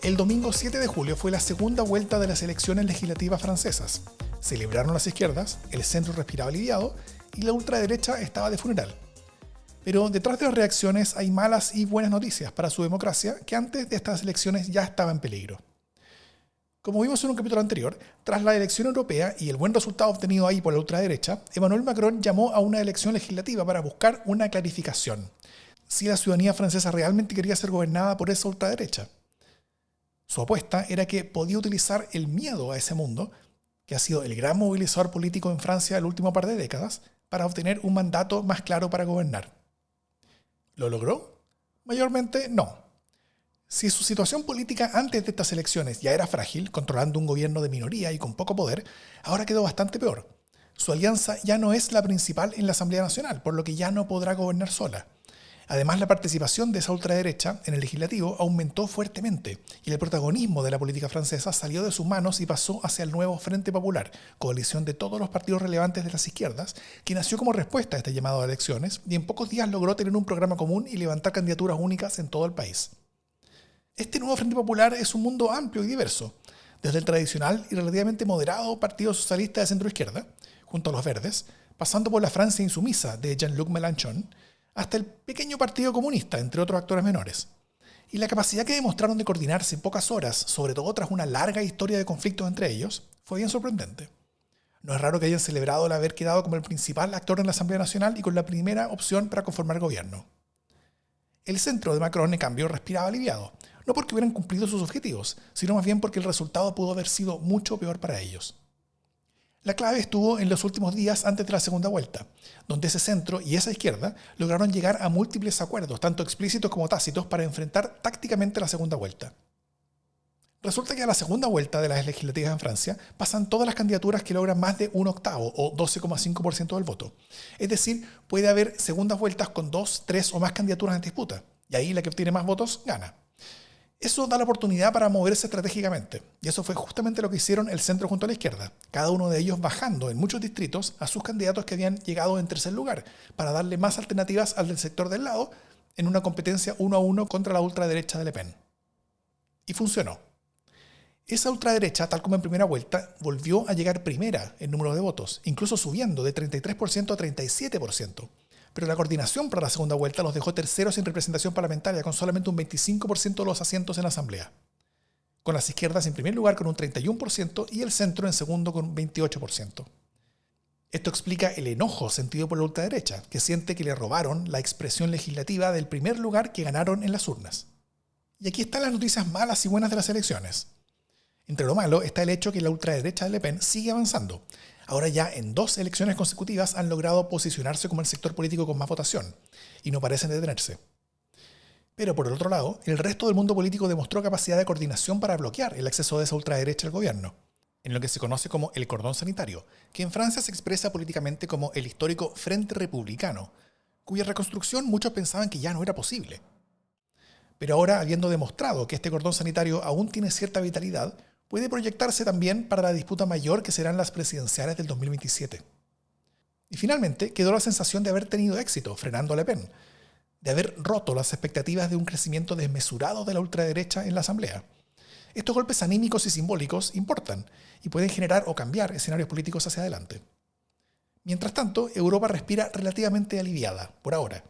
El domingo 7 de julio fue la segunda vuelta de las elecciones legislativas francesas. Celebraron las izquierdas, el centro respiraba aliviado y la ultraderecha estaba de funeral. Pero detrás de las reacciones hay malas y buenas noticias para su democracia que antes de estas elecciones ya estaba en peligro. Como vimos en un capítulo anterior, tras la elección europea y el buen resultado obtenido ahí por la ultraderecha, Emmanuel Macron llamó a una elección legislativa para buscar una clarificación. Si la ciudadanía francesa realmente quería ser gobernada por esa ultraderecha. Su apuesta era que podía utilizar el miedo a ese mundo, que ha sido el gran movilizador político en Francia el último par de décadas, para obtener un mandato más claro para gobernar. ¿Lo logró? Mayormente no. Si su situación política antes de estas elecciones ya era frágil, controlando un gobierno de minoría y con poco poder, ahora quedó bastante peor. Su alianza ya no es la principal en la Asamblea Nacional, por lo que ya no podrá gobernar sola. Además, la participación de esa ultraderecha en el legislativo aumentó fuertemente y el protagonismo de la política francesa salió de sus manos y pasó hacia el nuevo Frente Popular, coalición de todos los partidos relevantes de las izquierdas, que nació como respuesta a este llamado a elecciones y en pocos días logró tener un programa común y levantar candidaturas únicas en todo el país. Este nuevo Frente Popular es un mundo amplio y diverso, desde el tradicional y relativamente moderado Partido Socialista de centro-izquierda, junto a los Verdes, pasando por la Francia insumisa de Jean-Luc Mélenchon, hasta el pequeño Partido Comunista, entre otros actores menores. Y la capacidad que demostraron de coordinarse en pocas horas, sobre todo tras una larga historia de conflictos entre ellos, fue bien sorprendente. No es raro que hayan celebrado el haber quedado como el principal actor en la Asamblea Nacional y con la primera opción para conformar gobierno. El centro de Macron, en cambio, respiraba aliviado, no porque hubieran cumplido sus objetivos, sino más bien porque el resultado pudo haber sido mucho peor para ellos. La clave estuvo en los últimos días antes de la segunda vuelta, donde ese centro y esa izquierda lograron llegar a múltiples acuerdos, tanto explícitos como tácitos, para enfrentar tácticamente la segunda vuelta. Resulta que a la segunda vuelta de las legislativas en Francia pasan todas las candidaturas que logran más de 1/8 o 12,5% del voto. Es decir, puede haber segundas vueltas con 2, 3 o más candidaturas en disputa, y ahí la que obtiene más votos gana. Eso da la oportunidad para moverse estratégicamente, y eso fue justamente lo que hicieron el centro junto a la izquierda, cada uno de ellos bajando en muchos distritos a sus candidatos que habían llegado en tercer lugar, para darle más alternativas al del sector del lado en una competencia 1-1 contra la ultraderecha de Le Pen. Y funcionó. Esa ultraderecha, tal como en primera vuelta, volvió a llegar primera en número de votos, incluso subiendo de 33% a 37%. Pero la coordinación para la segunda vuelta los dejó terceros en representación parlamentaria, con solamente un 25% de los asientos en la Asamblea. Con las izquierdas en primer lugar con un 31% y el centro en segundo con un 28%. Esto explica el enojo sentido por la ultraderecha, que siente que le robaron la expresión legislativa del primer lugar que ganaron en las urnas. Y aquí están las noticias malas y buenas de las elecciones. Entre lo malo está el hecho que la ultraderecha de Le Pen sigue avanzando. Ahora ya en 2 elecciones consecutivas han logrado posicionarse como el sector político con más votación, y no parecen detenerse. Pero por el otro lado, el resto del mundo político demostró capacidad de coordinación para bloquear el acceso de esa ultraderecha al gobierno, en lo que se conoce como el cordón sanitario, que en Francia se expresa políticamente como el histórico Frente Republicano, cuya reconstrucción muchos pensaban que ya no era posible. Pero ahora, habiendo demostrado que este cordón sanitario aún tiene cierta vitalidad, puede proyectarse también para la disputa mayor que serán las presidenciales del 2027. Y finalmente, quedó la sensación de haber tenido éxito frenando a Le Pen, de haber roto las expectativas de un crecimiento desmesurado de la ultraderecha en la Asamblea. Estos golpes anímicos y simbólicos importan y pueden generar o cambiar escenarios políticos hacia adelante. Mientras tanto, Europa respira relativamente aliviada, por ahora.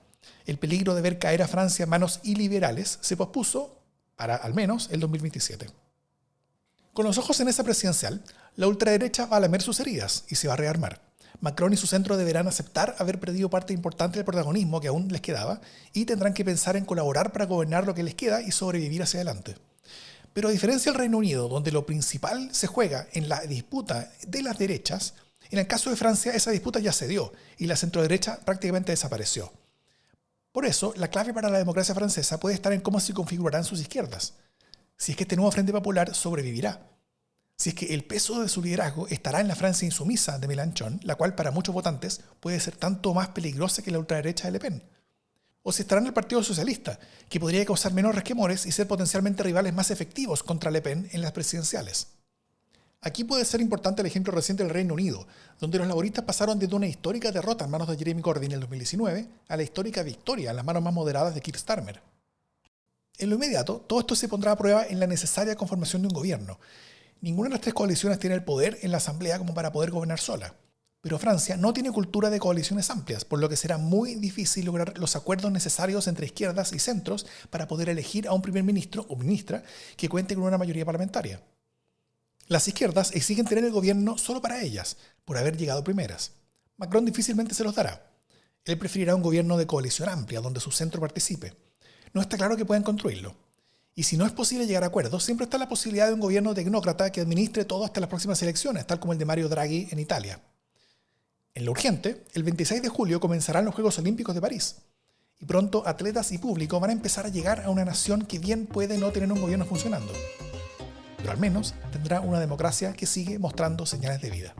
El peligro de ver caer a Francia en manos iliberales se pospuso para, al menos, el 2027. Con los ojos en esa presidencial, la ultraderecha va a lamer sus heridas y se va a rearmar. Macron y su centro deberán aceptar haber perdido parte importante del protagonismo que aún les quedaba y tendrán que pensar en colaborar para gobernar lo que les queda y sobrevivir hacia adelante. Pero a diferencia del Reino Unido, donde lo principal se juega en la disputa de las derechas, en el caso de Francia esa disputa ya se dio y la centroderecha prácticamente desapareció. Por eso, la clave para la democracia francesa puede estar en cómo se configurarán sus izquierdas. Si es que este nuevo Frente Popular sobrevivirá. Si es que el peso de su liderazgo estará en la Francia insumisa de Mélenchon, la cual para muchos votantes puede ser tanto más peligrosa que la ultraderecha de Le Pen. O si estará en el Partido Socialista, que podría causar menos resquemores y ser potencialmente rivales más efectivos contra Le Pen en las presidenciales. Aquí puede ser importante el ejemplo reciente del Reino Unido, donde los laboristas pasaron desde una histórica derrota en manos de Jeremy Corbyn en el 2019 a la histórica victoria en las manos más moderadas de Keir Starmer. En lo inmediato, todo esto se pondrá a prueba en la necesaria conformación de un gobierno. Ninguna de las tres coaliciones tiene el poder en la Asamblea como para poder gobernar sola. Pero Francia no tiene cultura de coaliciones amplias, por lo que será muy difícil lograr los acuerdos necesarios entre izquierdas y centros para poder elegir a un primer ministro o ministra que cuente con una mayoría parlamentaria. Las izquierdas exigen tener el gobierno solo para ellas, por haber llegado primeras. Macron difícilmente se los dará. Él preferirá un gobierno de coalición amplia, donde su centro participe. No está claro que puedan construirlo. Y si no es posible llegar a acuerdos, siempre está la posibilidad de un gobierno tecnócrata que administre todo hasta las próximas elecciones, tal como el de Mario Draghi en Italia. En lo urgente, el 26 de julio comenzarán los Juegos Olímpicos de París. Y pronto atletas y público van a empezar a llegar a una nación que bien puede no tener un gobierno funcionando. Pero al menos tendrá una democracia que sigue mostrando señales de vida.